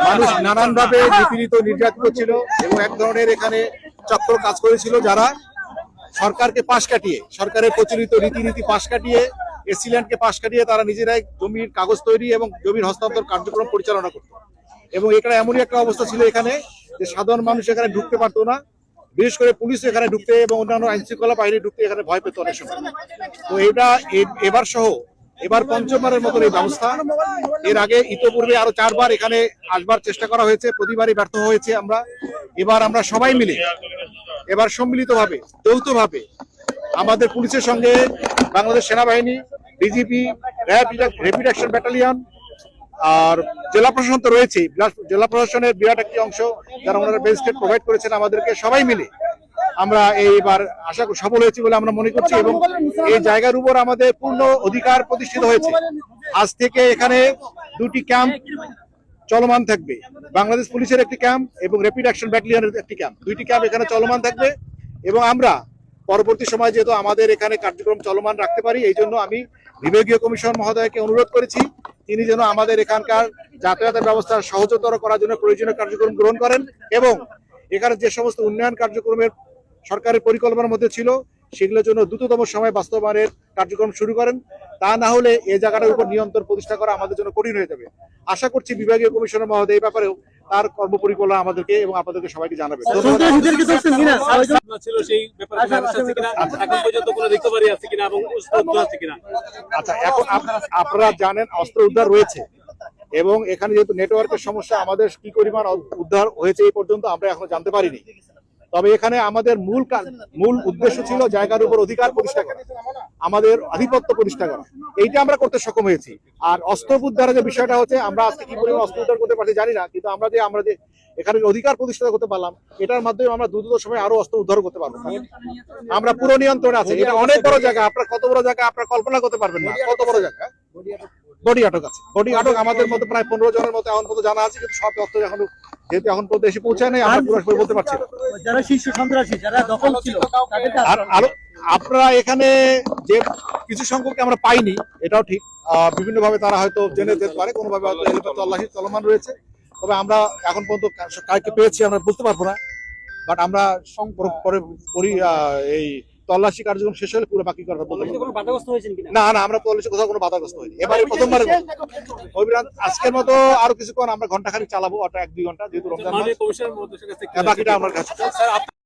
মানুষ নানান ভাবে নিপীড়িত নির্যাতিত ছিল এবং এক ধরনের এখানে চক্র কাজ করেছিল যারা সরকারকে পাশ কাটিয়ে, সরকারের প্রচলিত রীতিনীতি পাশ কাটিয়ে, এসিল্যান্ডকে পাশ কাটিয়ে তারা নিজেরাই জমির কাগজ তৈরি এবং জমির হস্তান্তর কার্যক্রম পরিচালনা করত। এবং এখানে এমনই একটা অবস্থা ছিল এখানে যে সাধারণ মানুষ এখানে ঢুকতে পারতো না, বিশেষ করে পুলিশ এখানে ঢুকতে এবং অন্যান্য আইন শৃঙ্খলা বাহিনী ঢুকতে এখানে ভয় পেত অনেক সময়। তো এটা এবার সহ এবার পঞ্চমবারের মতন এই ব্যবস্থা। এর আগে ইতোপূর্বে আরো 4 বার এখানে আসবার চেষ্টা করা হয়েছে, প্রতিবারই ব্যর্থ হয়েছে আমরা। এবার আমরা সবাই মিলে এবার সম্মিলিতভাবে যৌথভাবে আমাদের পুলিশের সঙ্গে বাংলাদেশ সেনাবাহিনী, বিজিপি, র্যাপিড অ্যাকশন ব্যাটালিয়ন আর জেলা প্রশাসন তো রয়েছেই, জেলা প্রশাসনের বিরাট একটি অংশ যারা ওনারা বেসিক প্রোভাইড করেছেন আমাদেরকে, সবাই মিলে আমরা এইবার আশা করি সফল হয়েছি বলে আমরা মনে করছি। এবং এই জায়গার উপর আমাদের পূর্ণ অধিকার প্রতিষ্ঠিত হয়েছে। আজ থেকে এখানে 2টি ক্যাম্প চলমান থাকবে, বাংলাদেশ পুলিশের একটি ক্যাম্প এবং র্যাপিড অ্যাকশন ব্যাটালিয়নের একটি ক্যাম্প, 2টি ক্যাম্প এখানে চলমান থাকবে। এবং আমরা পরবর্তী সময় যেহেতু আমাদের এখানে কার্যক্রম চলমান রাখতে পারি, এই জন্য আমি বিভাগীয় কমিশনার মহোদয়কে অনুরোধ করেছি তিনি যেন আমাদের এখানকার যাতায়াতের ব্যবস্থা সহজতর করার জন্য প্রয়োজনীয় কার্যক্রম গ্রহণ করেন এবং এখানে যে সমস্ত উন্নয়ন কার্যক্রমের সরকারের পরিকল্পনার মধ্যে ছিল সেগুলোর জন্য দ্রুততম সময় বাস্তবায়নের কার্যক্রম শুরু করেন। তা না হলে এই জায়গাটার উপর নিয়ন্ত্রণ প্রতিষ্ঠা করা আমাদের জন্য কঠিন হয়ে যাবে। আশা করছি বিভাগীয় কমিশনার মহোদয় এই ব্যাপারেও তার কর্মপরিকল্পনা আমাদেরকে এবং আপনাদেরকে সবাইকে জানাবে। আচ্ছা, এখন আপনারা জানেন অস্ত্র উদ্ধার রয়েছে এবং এখানে যেহেতু নেটওয়ার্কের সমস্যা আমাদের কি পরিমাণ উদ্ধার হয়েছে এই পর্যন্ত আমরা এখনো জানতে পারিনি। তবে এখানে আমাদের মূল উদ্দেশ্য ছিল জায়গার উপর অধিকার প্রতিষ্ঠা করা, আমাদের আধিপত্য প্রতিষ্ঠা করা, এইটা আমরা করতে সক্ষম হয়েছি। আর অস্ত্র উদ্ধারের যে বিষয়টা হচ্ছে, আমরা আজকে কি পরিমাণ অস্ত্র উদ্ধার করতে পারছি জানি না, কিন্তু আমরা যে এখানে অধিকার প্রতিষ্ঠা করতে পারলাম এটার মাধ্যমে আমরা দ্রুত সময় আরো অস্ত্র উদ্ধার করতে পারবো। আমরা পুরো নিয়ন্ত্রণে আছে। এটা অনেক বড় জায়গা, আপনার কত বড় জায়গা আপনার কল্পনা করতে পারবেন না, কত বড় জায়গা। বডি আটক আছে, বডি আটক আমাদের মধ্যে প্রায় 15 জনের মতো এখন পর্যন্ত জানা আছে, কিন্তু সব তথ্য যেহেতু এখন পর্যন্ত এসে পৌঁছায় নাই আমরা পুরো বলতে পারছি না। যারা শীর্ষ সন্ত্রাসী যারা দখল ছিল আর আরো আপনারা এখানে যে কিছু সংখ্যক আমরা পাইনি, এটাও ঠিক, বিভিন্ন ভাবে তারা হয়তো জেনে যেতে পারে, কোনোভাবে হয়তো তল্লাশি চলমান রয়েছে। তবে আমরা এখন পর্যন্ত কাকে পেয়েছি আমরা বুঝতে পারবো না, বাট আমরা এই তল্লাশি কার্যক্রম শেষ হলে পুরো বাকি কথা বলতে না আমরা তল্লাশি কোথাও কোনো বাধাগ্রস্ত হয়নি। এবারে প্রথমবার অভিযান আজকের মতো আরো কিছুক্ষণ আমরা ঘন্টা খানিক চালাবো, 1-2 ঘন্টা, যেহেতু রমজান মাস, বাকিটা আমার কাছে।